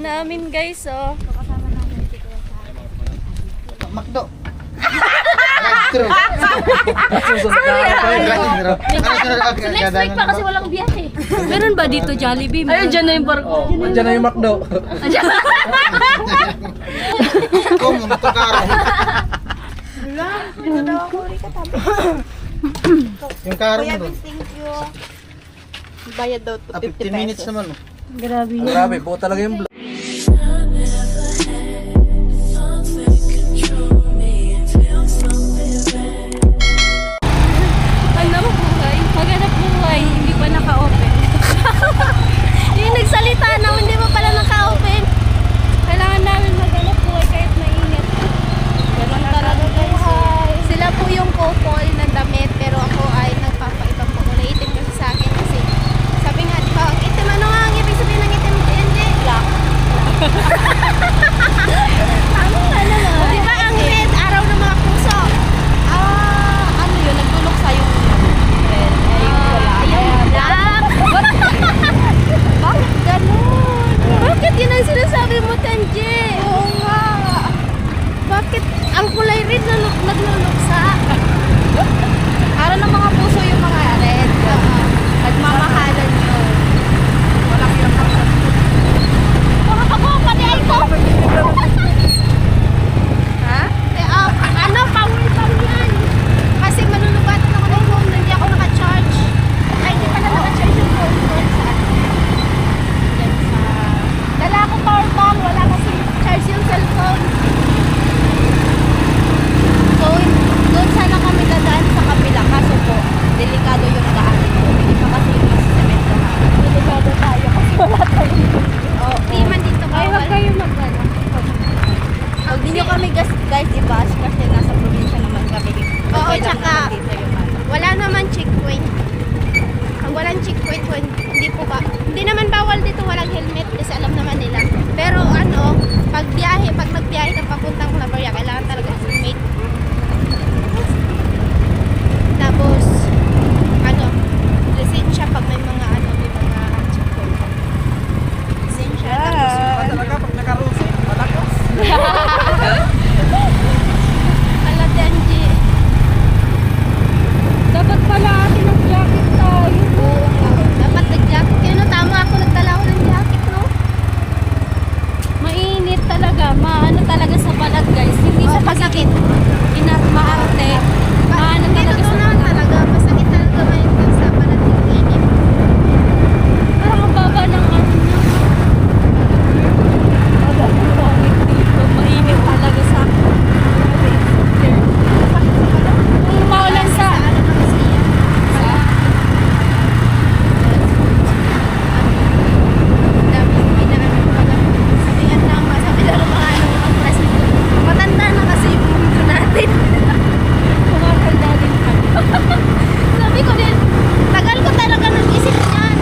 namin guys, oh. Kasama namin si Kuya sa Makdo. Drive-thru. next week pa kasi walang biyahe. Meron ba dito Jollibee? Ayun, dyan na yung barko. Diyan na yung McDo. Kung magkakaraw. Dito daw ako rin katabi. Yung karo mo doon. Thank you. Bayad daw to 15 minutes naman. Oh. Grabe. Grabe, buo talaga yung vlog. Ano buhay? Maghanap buhay, hindi pa naka-open. Yung nagsalita na hindi pa pala naka-open. Kailangan namin maghanap buhay kahit mainit. Ganun talaga guys. Sila po yung couple ng damit pero ako ay nagpapaibang po. Naitim kasi sa akin kasi sabi nga diba, ang itim ano nga ang ibig sabihin ng itim? Hindi. Black. Tama ka naman. Diba ang red, araw ng mga puso? Ano yun? Nagtulok sa yung red. Yung black. Bakit ganun? Bakit yun ang sinasabi mo, Tanji? Oo nga. Bakit ang kulay red na nagluluksa? Araw ng mga puso yung mga red. Nagmamahalan yun. Walang yung ako, pati ay ko. Ha? Ano, power bank yan. Kasi manunubatan ako ng phone, hindi ako naka-charge. Ay, hindi pala naka-charge yung phone ko. Saan? Yan sa... Dala ako power bank, wala kasi charge yung cellphone. Doon sana kami dadaan sa kabila, kaso po, delikado yung daanin ko. Hindi pa kasi yung semento na. Delikado tayo kasi wala tayo. Oh, di man dito Ay, bawal. wag kayo mag-ano. Huwag ninyo kami guys i-bash kasi nasa probinsya naman kami. Oo, Okay lang tsaka naman dito yung ano. wala naman checkpoint. Ang walang checkpoint, hindi po ba? Hindi naman bawal dito walang helmet kasi alam naman nila. Pero ano, pag nagbiyahe ka papuntang Claveria, kailangan talaga helmet. Tapos, ano, lisensya pag may mga checkpoint. Lisensya, tapos Talaga, pag nakarusi, malakas. ala Denji. Dapat pala atin ng jacket tayo. Oo nga. Dapat nag-jacket kayo, no? Tama ako, nagdala ako ng jacket, no? Mainit talaga. Maano talaga sa balat guys. Hindi Oo, sa masakit. maarte. Maano Hindi, talaga totoo sa naman talaga. Masakit talaga ngayon sa balat ng init. Parang ang baba ng ano niya. Baba ng langit dito. Mainit talaga sa kung maulan sa Ano na kasi yan? Dami hindi na ano pala. Sabi nga tama. Sabi lang ng mga ano, mga president. Matanda na kasi yung mundo natin. kumakanda din kami. Sabi ko din, tagal ko talaga nag-isip niyan.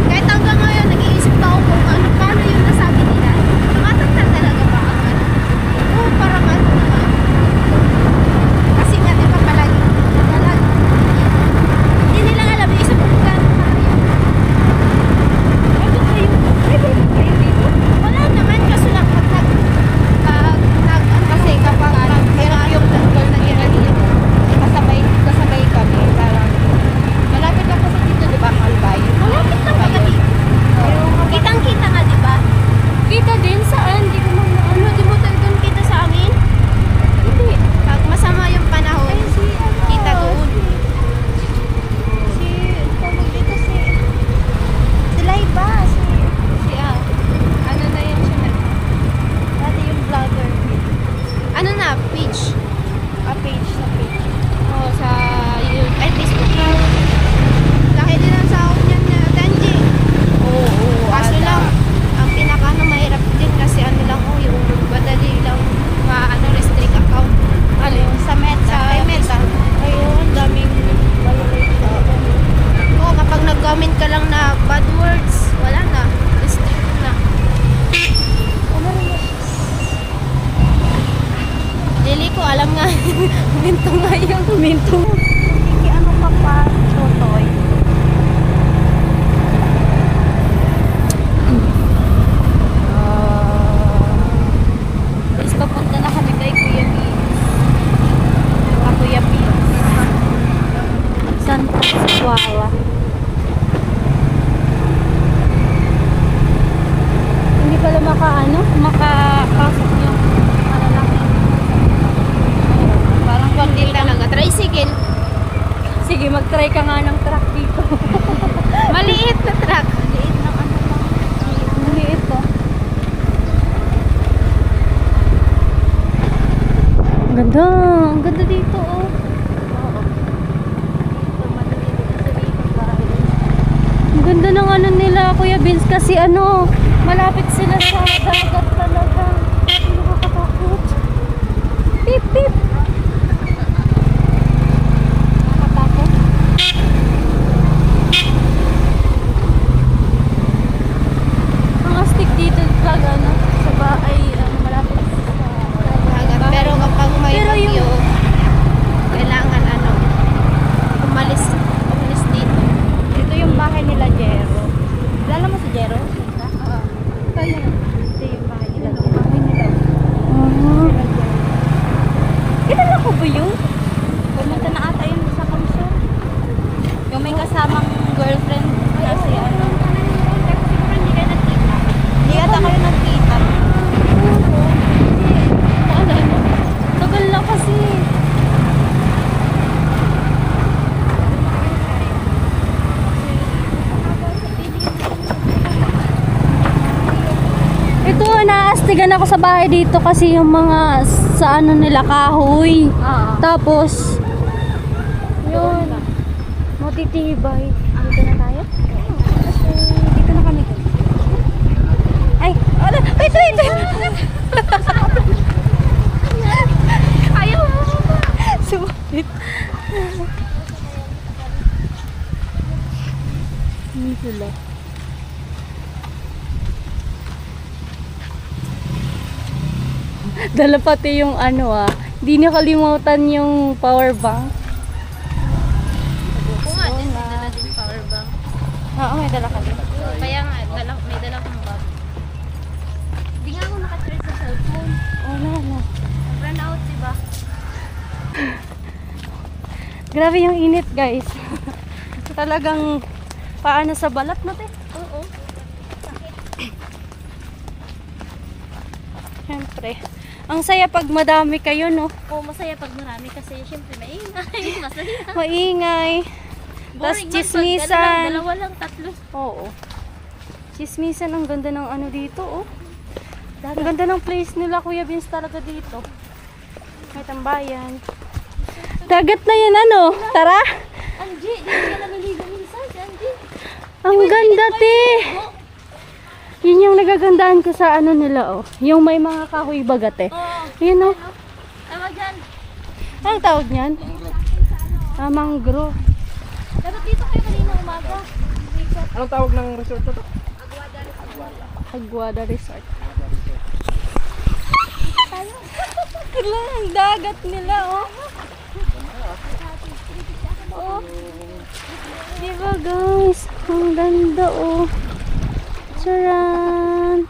Kahit hanggang ngayon, nag-iisip pa ako kung ano, paano yung nasabi nila. Tumatanda talaga ba ang ano? Oo, parang ano naman. Kasi nga, di ba palagi, hindi nila alam, yung isip ko kung gano'n kaya. Pwede kayo dito? Wala naman, kaso lang pag kasi kapag hirap yung tungkol na ginagawa, kasabay kami, parang malapit lang kasi dito, di ba, Malbay? Malapit lang pala dito. Kitang-kita nga, di ba? Kita din saan? Di ko man Ano, di mo tayo doon kita sa amin? Hindi. Pag masama yung panahon, kita doon. Tawag dito si Laiba. Ano na yun siya na? Dati yung vlogger. Ano na? Page. Page sa page. Oo, sa ay, Facebook na. Laki din ang sahod niyan na Tanji. Oo. Kaso lang, ang pinaka mahirap din kasi ano lang, yung madali lang restrict account. Alin? Sa Meta. Kay Meta. Ayun, daming violation. Oo, kapag nag-comment ka lang na bad words, wala na. Restrict na. Lili ko, alam nga. Minto nga yung minto. Ano ka pa, Totoy? ganda. Ang ganda dito, oh. Ang ganda ng ano nila, Kuya Vince, kasi ano, malapit sila sa dagat talaga. Hindi nakakatakot. Pip, pip. Nakakatakot. Ang astig dito talaga, ano, sa bahay, malapit sa Dagat. Pero kapag may Pero yung- bagyo, kailangan ano, umalis dito. Ito yung bahay nila, Jero. Lala mo si Jero? Oo. Ito yung bahay nila. Kilala ko ba yun? Pumunta na ata yun sa kamsyo. Yung may kasamang girlfriend na si ano. Hindi ata kayo nagkita. Ano? Tagal na kasi. Ito, naastigan ako sa bahay dito kasi yung mga sa ano nila kahoy. Tapos yun. Matitibay. Dito na tayo? Dito na kami. Ay, ala, wait. Ayaw mo. Sumapit. Hindi sila. Dala pati yung ano hindi nakalimutan yung power bank. Kung nga, din, may dala din power bank. Oo, may dala kami. Kaya nga, may dala kong bag. Hindi nga ako nakacharge sa cellphone. Wala na. Nag-run out, diba? Grabe yung init, guys. Talagang paano sa balat natin. Oo. Siyempre. Ang saya pag madami kayo, no? Oo, masaya pag marami kasi syempre maingay. Masaya. Maingay. Tapos Boring man pag chismisan. dalawa lang, tatlo. Oo. Chismisan, ang ganda ng ano dito, oh. Ang ganda ng place nila, Kuya Vince, talaga dito. May tambayan. Dagat na yan, ano? Tara! Angie, di ka naliligo minsan, si Angie. Ang ganda, te! Yun yung nagagandahan ko sa ano nila, oh. Yung may mga kahoy bagat, eh. Oo. Yun, oh. Tama dyan. Anong tawag niyan? Mangrove. Dapat dito kayo kanina umaga. Anong tawag ng resort na to? Aguada Resort. Wala, ang dagat nila, oh. Oh. Diba, guys? Ang ganda, oh. Charan!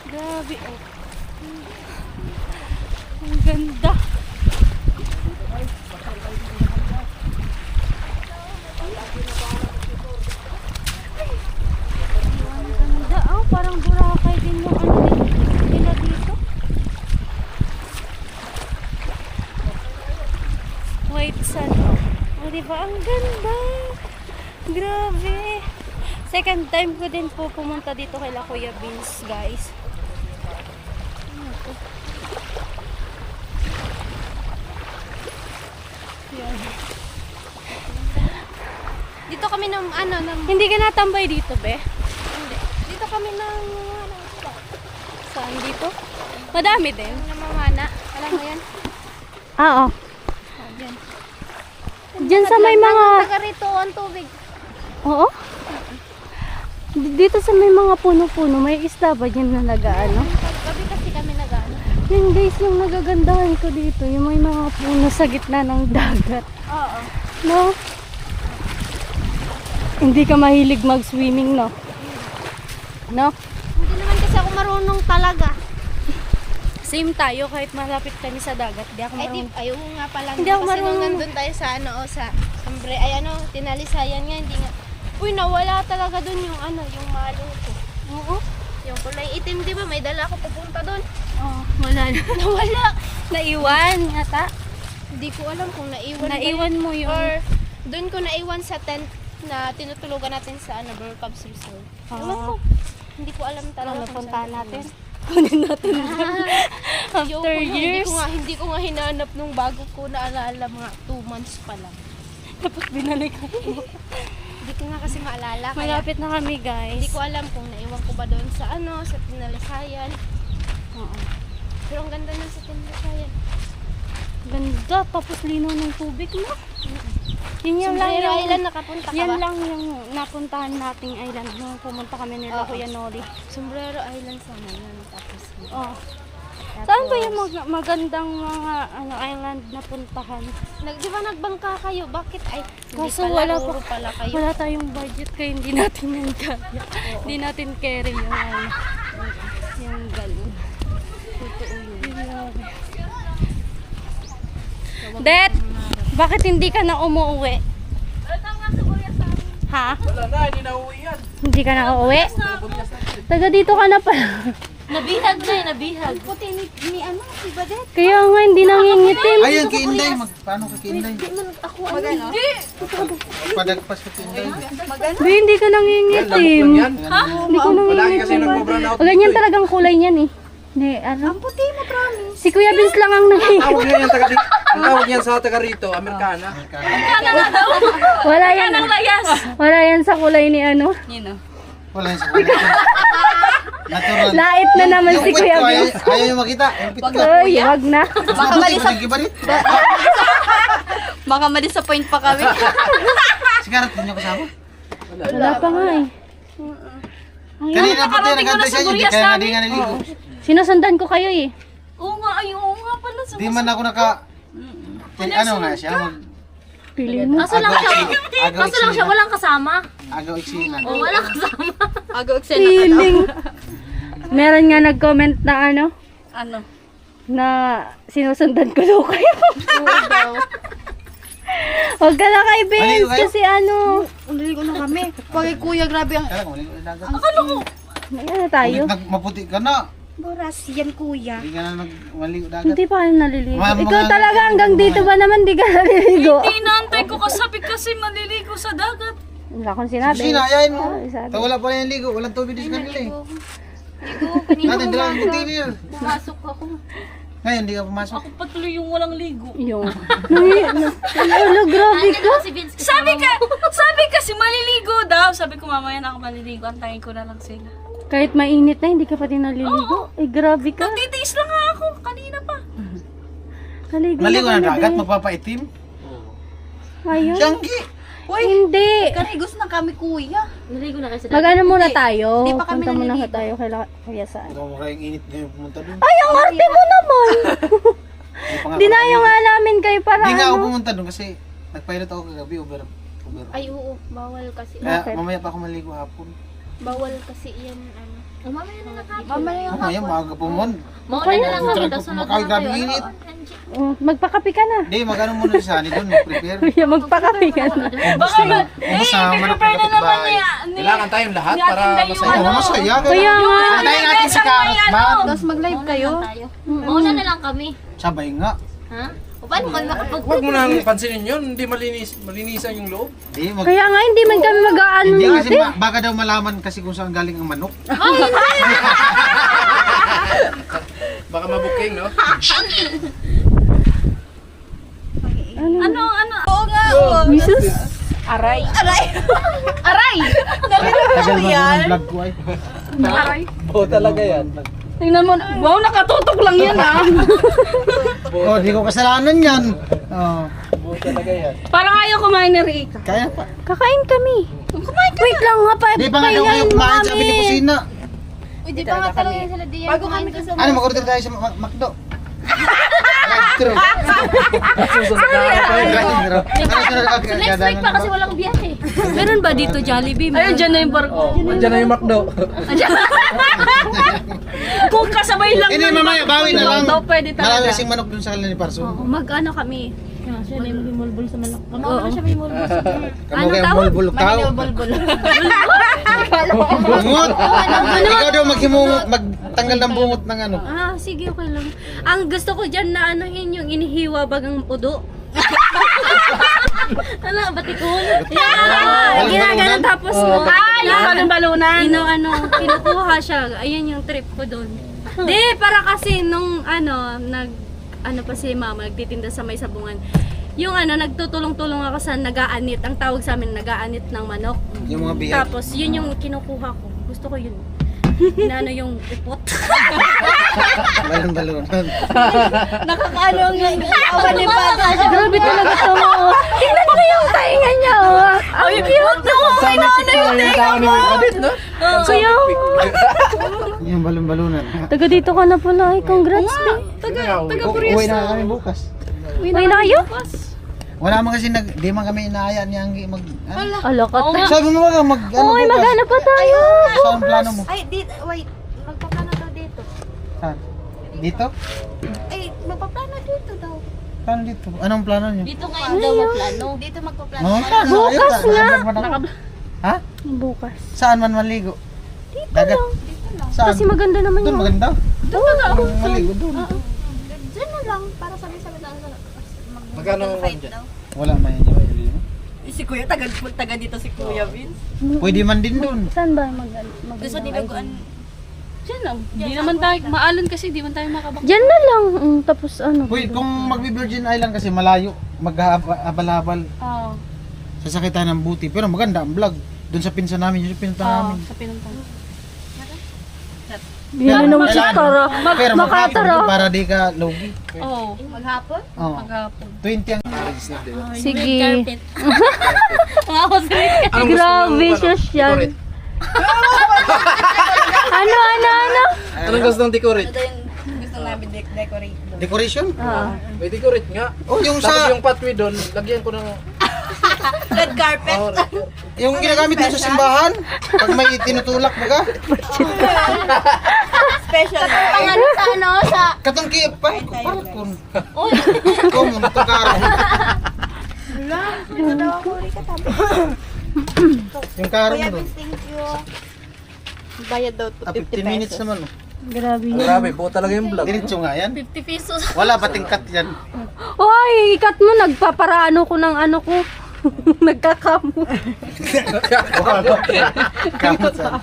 Grabe, oh. Ang ganda. Ang ganda, oh. Parang Boracay din yung ano nila dito. White sand. Oh, diba? Ang ganda. Grabe. Second time ko din po pumunta dito kay Kuya Vince, guys. Ano to? Yan. Dito kami ng ano, ng... Hindi ka natambay dito, be? Hindi. Dito kami ng... Saan dito? Madami din. namamana. Alam mo yan? Oo. Oh, dyan. Diyan sa may mga... Taga rito ang tubig. Oo? Dito sa may mga puno-puno, may isda ba dyan na nag-ano? Gabi kasi kami nag-ano. Yun guys, yung nagagandahan ko dito, yung may mga puno sa gitna ng dagat. Oo. No? Hindi ka mahilig mag-swimming, no? No? Hindi naman kasi ako marunong talaga. Same tayo, kahit malapit kami sa dagat. Di ako Ay, di, marunong. ayaw nga pala. Hindi ako Kasi marunong. nung nandun tayo sa ano, o sa Sambre, ay ano, tinalisayan nga, hindi nga. Uy, nawala talaga dun yung ano, yung malo ko. Oo. Yung kulay itim, di ba? May dala ako pupunta dun. Oh, wala na. Nawala. Naiwan, yata. Hindi ko alam kung naiwan ba Naiwan yun. mo yun. Or dun ko naiwan sa tent na tinutulugan natin sa ano, Burr Cubs Resort. Ah. Ewan ko. Hindi ko alam talaga Ano, kung puntahan saan natin? naiwan. Kunin natin. Ayoko After na, years. Hindi ko nga hinanap nung bago ko naalala, mga 2 months pa lang. Tapos binalik ko. Hindi ko nga kasi maalala. Kaya Malapit na kami, guys. hindi ko alam kung naiwan ko ba doon sa sa Tinalasayan. Oo. Pero ang ganda na sa Tinalasayan. Ganda. Tapos linaw ng tubig, no? Yun lang Sombrero yung... Island, nakapunta ka Yan ba? lang yung napuntahan nating island nung pumunta kami nila Oo. Kuya Noli. Sombrero Island sana yun. Tapos, Oh. Saan ba yung magandang mga island na puntahan? Di ba nagbangka kayo? Bakit? Ay, Kaso hindi wala pala, puro pala kayo. Wala tayong budget kaya hindi natin yan kaya. Hindi natin carry yung yung galon. Totoo yun. Det! Bakit hindi ka na umuwi? Ha? Wala na, hindi na uwi yan. Hindi ka na uuwi? Taga dito ka na pala. Nabihag na eh, nabihag. Puti ni si Badet. Kaya nga hindi nangingitim. Ayun, kay Inday. Paano ka kay Inday? Ako ano? Padagpas ka kay Inday. Ba, hindi ka nangingitim. Yan. Hindi ko Palagi kasi nangingitim. nag-brown out. O, ganyan talagang kulay niyan eh. Hindi, ano? Ang puti mo, promise. Si Kuya Vince lang ang nangingitim. Tawag yan yung taga dito. Ang tawag yan sa taga rito, Amerikana. Wala yan. Wala yan sa kulay ni ano. Wala yung sa kulay. Natural. Lait na naman si Yung pit Kuya ko, Vince. ayaw yung makita. Yung pit ko. Ay, wag na. Baka mali sa... Baka ma-disappoint pa kami. Sigarat din yung kasama. Wala pa nga eh. Kanina pa tayo nag-antay sa inyo. Di kaya nga di nga naligo. Sinusundan ko kayo eh. Oo nga pala. Di man ako naka... Ano nga siya? Pili mo. Kaso lang siya. Walang kasama. Agaw iksinan. Walang kasama. Agaw eksena. Feeling. Meron nga nag-comment na ano, Ano? na sinusundan ko daw kayo. Huwag ka na kay Vince Maligo kayo? kasi ano. Naligo na kami. Pag kuya, grabe ang... Kaya kung maligo yung dagat. May ano tayo? Maputi ka na. Boras, yan kuya. Hindi ka na maligo dagat. Hindi pa kayo naliligo. Mga- Ikaw mga- talaga hanggang dito ba naman di ka naliligo? Inaantay ko kasi maliligo sa dagat. Wala akong sinabi. Kasi ayayin mo. Ay, sabi. Wala pa rin yung ligo. Walang tubig din sa kanila eh. Kanina Natin dala ang container. pumasok ako. Ngayon, hindi ka pumasok. Patuloy yung walang ligo. Yung. Ano, grabe ka. Sabi kasi maliligo daw. Sabi ko mamaya na ako maliligo. Antayin ko na lang sila. Kahit mainit na, hindi ka pa din naliligo. Eh, grabe ka. Titiis lang nga ako. Kanina pa. Naligo Maligo na ng ka na dagat, din. magpapaitim. Ayun. Siyanggi! Hindi. Kanigos na kami kuya. Naligo na kayo sa Mag-ano muna tayo? Hindi pa kami Punta muna naliligo. tayo kay Kuya Saan. Ikaw mo kayong init ngayon pumunta doon. Ay, ang arte mo naman! Hindi pa nga Dinayo nga namin kayo para Hindi nga ako ano. pumunta doon kasi nagpilot ako kagabi. Over. Ay, oo. Bawal kasi. Kaya mamaya pa ako maligo hapon. Bawal kasi yan, ano. Mamaya Mamaya, maaga po mo. Mauna na lang kami. Daw sunod na lang Grabe kayo. init. Magpakapi ka na. Hindi, mag-ano muna si Sunny doon. Mag-prepare. Kuya, magpakapi ka na. Ubus na manok na kapitbahay. Kailangan tayong lahat para masaya. Oo, masaya. Kuya nga. Antayin natin si Karat Man. Tapos mag-live kayo. Mauna na lang kami. Sabay nga. Ha? O paano ka nakapag... Huwag mo nang pansinin yun. Hindi malinisan yung loob. Hindi, Kaya nga, hindi man kami mag-aano hindi kasi natin. baka daw malaman kasi kung saan galing ang manok. Baka mabuking, no? Ano? Jesus. Aray! Tagal ba ng vlog ko ay? Oo, talaga yan. Tingnan mo. Wow, nakatutok lang yan ah. Oh, di ko kasalanan yan. Oh, Oo, talaga yan. Parang ayaw kumain ni Rick. kaya pa. Kakain kami. Wait lang nga pa. Di pa nga daw kayo kumain sa bilik kusina. Uy, di pa nga talaga yan sila diyan. Bago kami kasi. Ano, mag-order tayo sa McDo. Drive-thru. Susunod na ako. Next week pa kasi walang biyahe. Meron ba dito Jollibee? Ayun, dyan na yung barko. Andiyan na yung McDo. Kung kasabay lang Hindi, mamaya, bawi na lang. daw, pwede Marami talaga. kasing manok dun sa kanila ni Parso. Mag-ano kami. Siya na yung magmulbul sa malak. Ano na siya may mulbul sa Kamu kayo bulbulok tao. Bungot! Ikaw daw magtanggal ng bungot ng ano. Ah, sige, okay lang. Ang gusto ko dyan na anuhin yung inihiwa bagang pudo. Ano, batikon? Yeah! Ginagano tapos mo. Yung balon-balunan. Ano, kinukuha siya. Ayan yung trip ko doon. Di, para kasi nung ano pa si mama, nagtitinda sa may sabungan. Yung nagtutulong-tulong ako sa nag-aanit. Ang tawag sa amin, nag-aanit ng manok. Yung mga bihag. Tapos, yun yung kinukuha ko. Gusto ko yun. Inano yung ipot. Balon-balonan. Nakakaano ang awan ni Pata. Grabe talaga ito mo. Tingnan mo yung tainga niya. Ang cute na. Sana yung tao ni Kadit, no? Kuya. Yung balon-balonan. Taga dito ka na pala. Ay, congrats, be. Uwi na kami bukas. Uwi na kayo? Wala man kasi di man kami inaaya ni Anggi mag Ala ka. Sabi mo nga Uy, maghanap pa tayo. Saan plano mo? Ay, wait. Magpaplano daw dito. Saan? Dito? Ay, magpaplano dito daw. Plano dito? Anong plano niyo? Dito ngayon daw maplano. Dito magpaplano. Oh, plano. Bukas nga. Ha? Bukas. Saan man maligo? Dagat. Saan? Kasi maganda naman Doon yun. maganda. Doon maligo doon. Diyan na lang, para sabi-sabi lang sa Magkano ang fight dyan? daw. Wala man yan. Si Kuya, taga dito si Kuya Vince. Pwede man din doon. Saan ba Doon sa dinaguan. Diyan lang. Di naman tayo, maalon kasi, di man tayo makabak. Diyan na lang. Tapos Pwede, kung magbi-Virgin Island kasi malayo, mag-abal-abal, Oo. sasakitan ng buti. Pero maganda ang vlog. Doon sa pinsan namin, yung pinunta namin. Sa pinuntan. Yan naman siya tara. Pero Makatara. para di ka logi. Oo. Maghapon? Oh. Maghapon. 20 ang Sige. Carpet. Ako sa red carpet. Grabe siya siya. Ano? Anong gusto ng decorate? Ito yung gusto namin decorate doon. decoration. May decorate nga. Oh, yung Tapos sa yung pathway doon, lagyan ko ng... Red carpet. Oh, yung ginagamit mo sa simbahan, pag may tinutulak baga, Special. Pangalan sa sa... katong kiyep pa, parkon. Kung mo tukara. Dito daw ako ulit katapos. Yung karo Kuya mo doon. Vince, thank you. Bayad daw 15 minutes naman. Oh. Grabe yun. Grabe, buo talaga yung vlog. Diretso nga yan. 50 pesos. Wala pating cut yan. Hoy, ikat mo. Nagpaparaano ko ng ano ko. Nagkakamo. Kamot sa.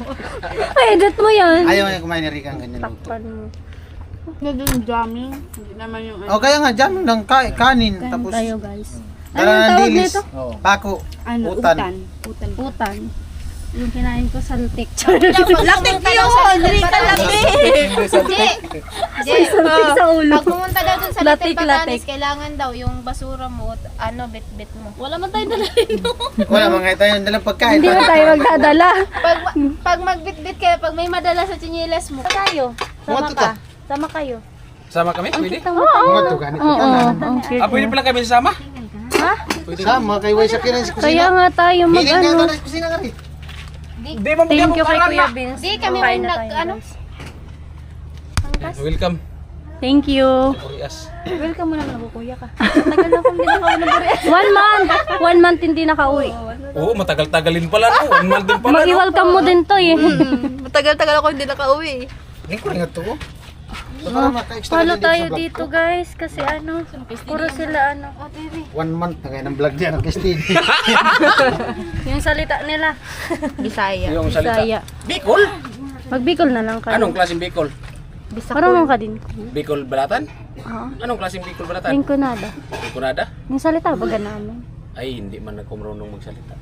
Edit mo yan. Ayaw nga kumain ni Rica ang ganyan luto. Takpan mo. Yung jamming. Hindi naman yung O kaya nga, jam ng kanin. Tapos, Tayo guys. dala Anong ng tawag dilis. nito? Oo. Pako. Utan. Utan. Yung kinain ko sa lutik. Latik yun! Rika latik! Hindi. Saltik sa ulo. Pag pumunta daw dun sa Latik, Little Batanes, latik. kailangan daw yung basura mo, bit-bit mo. Wala man tayo dalhin no. Wala mga tayong dalang pagkain. Hindi na tayo magdadala. Pag magbit-bit kayo, pag may madala sa tsinelas mo, tayo. Sama Mga ka. tuta. Sama kayo. Sama kami? Pwede? Mga to, ganito tanan. Okay. Pwede pala kami sasama? Sama, kay Way Shakira sa Kaya kusina. nga tayo Hiling ka mag-ano. na sa kusina ka rin. Hindi mo Thank you kay Kuya Vince. Di kami Kain may na tayo, ano? guys. Welcome. Thank you. Koreas. Welcome mo naman ako, kuya ka. Tagal na akong dinakaw ng burias. 1 month. 1 month hindi nakauwi. Oo, matagal-tagalin pala no. 1 month din pala no. Mag-welcome mo din to eh. Matagal-tagal ako hindi nakauwi. Hindi ko rin ito ko. Para maka-extra Follow din tayo sa vlog dito ko. guys kasi puro sila 1 month na kayo ng vlog niya ng Christine. yung salita nila. Bisaya. Yung salita. Bisaya. Bicol? Magbicol na lang kayo. Anong klaseng Bicol? Marunong ka din. Bicol Balatan? Oo. Anong klaseng Bicol Balatan? Lingkunada. Bicolada? Yung salita baga namin. Ay, hindi man ako marunong magsalita.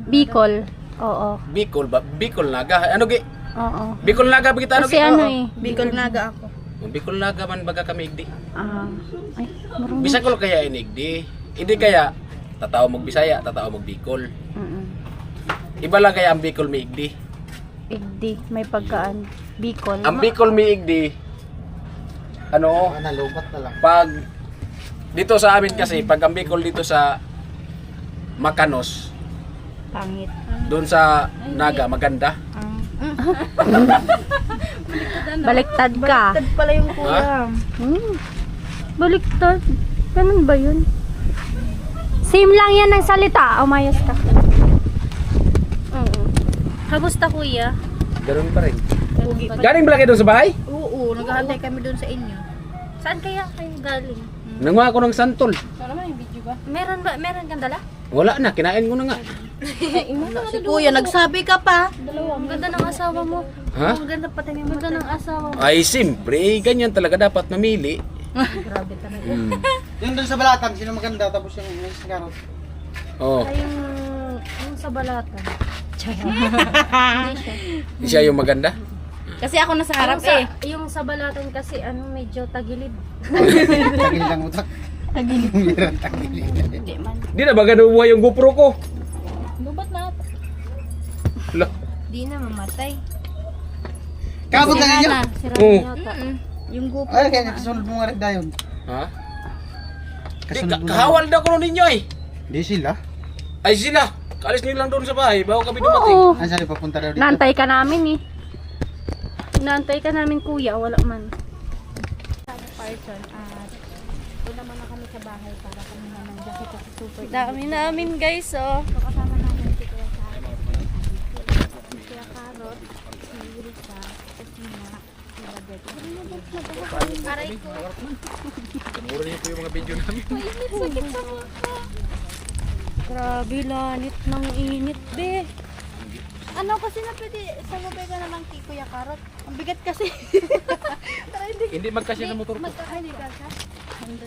Bicol. Oo. Bicol ba? Bicol Naga? Ano gi? Oo. Bicol Naga ba kita? Ano Kasi gi? ano Oo. eh. Bicol naga ako. Yung Bicol Naga man baga kami igdi. Ay, marunong. Bisag ko kaya inigdi. Hindi kaya tataw mag Bisaya, tataw mag Bicol. Iba lang kaya ang Bicol mi igdi. Igdi. May pagkaan. Bicol. Ang Bicol mi igdi ano, Nalubat na lang. pag dito sa amin kasi pag ang Bicol dito sa Makanos, Pangit. doon sa Naga maganda. Baliktad ka. Tad pala yung kuya. Ha? Baliktad. Ganun ba yun? Same lang yan ng salita. Umayos ka. Oo. Kamusta kuya? Ganoon pa rin. Galing ba kayo doon sa bahay? Oo, naghahantay kami doon sa inyo. Saan kaya kayo galing? Nanguha ako ng santol. Meron kang dala? Wala na, kinain ko na nga. Si kuya, nagsabi ka pa. Ang ganda ng asawa mo. Ha? Ang ganda pati ng ganda ng asawa mo. Ay, siyempre, ganyan talaga dapat mamili. Yung doon sa balatan, sino maganda? Tapos yung may sigarot. Oh, Ay, yung sa balatan. siya yung maganda. Kasi ako nasa harap Yung sa balatan kasi medyo tagilid. Tagil lang utak. Tagil. Tagil. Di na ba ganun buhay yung GoPro ko? Lubat na. Wala. Di na mamatay. Kabot lang ninyo. Sira Oo. yata. Yung GoPro. Ay, kaya kasunod mo nga rin dayon. Ha? Di, Kasunod mo na. kahawal na ko ninyo eh. Di sila. Ay sila, kalis nyo lang doon sa bahay bago kami dumating. Oo. Ang sali papunta daw dito. Naantay ka namin eh. Naantay ka namin kuya, wala man. Dami namin guys oh. Mura niyo po yung mga video namin. Grabe lanit ng init be. Ano kasi na pwede, sa mobile ka naman kay Kuya Karot. Ang bigat kasi. Hindi magkasya ng motor ko.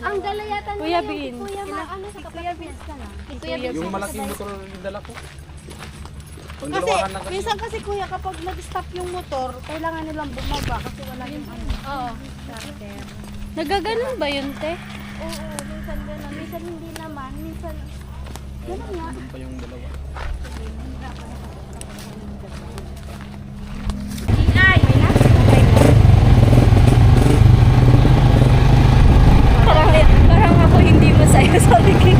Ang galayatan Kuya Bin. Kuya ano sa Kuya Bin ka na. Kuya Bin. Yung malaking motor yung dala ko. Kasi, Pangdalawahan lang kasi. minsan kasi kuya, kapag nag-stop yung motor, kailangan nilang bumaba kasi wala yung ano. Oo. Starter. Nagaganon ba yun te? Oo, minsan gano'n. Minsan hindi naman. Minsan, gano'n nga. Pa yung dalawa. Parang ako hindi masaya sa akin.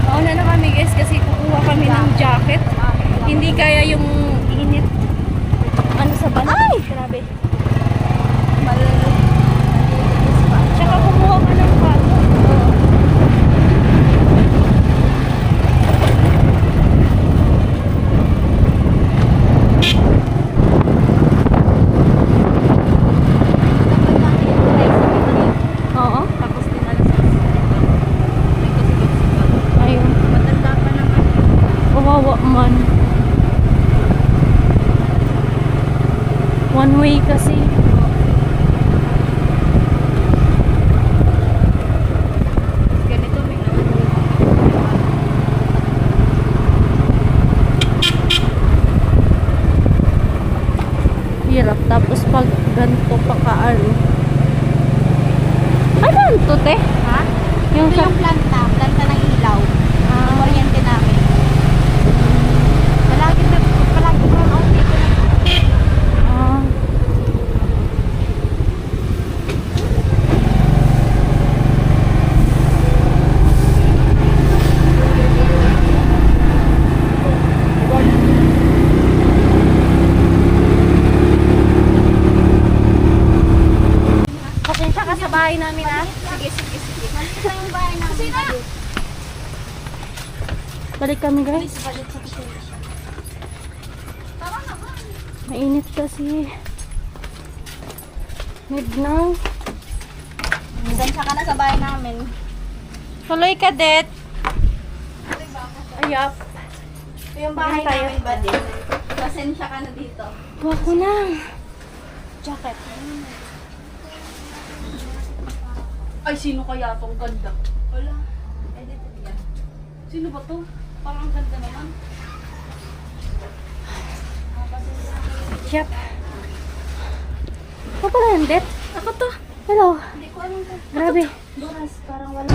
Mauna na kami guys kasi kukuha kami ng jacket. Hindi kaya yung init. Ano sa balat? Ay! Grabe. Tsaka kumuha ka ng bago. Oo. Tapos dinala sa Ayun. matanda pa naman. Kawawa man. One way kasi. Ganito may Hirap. Tapos pag ganito pa kaano. Ano to te? Ha? Yung Ito sa... yung planta ng ilaw. Ang kuryente namin. Palagi brown out dito na. Ah. Pasensya ka sa bahay namin ah. Sige. Malita yung bahay namin. Balik kami guys. Mainit kasi. Midnight. Pasensya ka na sa bahay namin. Tuloy ka, Det. Ayap. Ito yung bahay Ano tayo? namin, buddy. Pasensya ka na dito. Kuha ko na. Jacket. Ay, sino kaya tong ganda? Wala. Edited yan. Sino ba to? Parang ang ganda naman. Yep. Ako pala yan, Det. Ako to. Hello. Hindi ko alam kung Grabe. Doras, parang wala.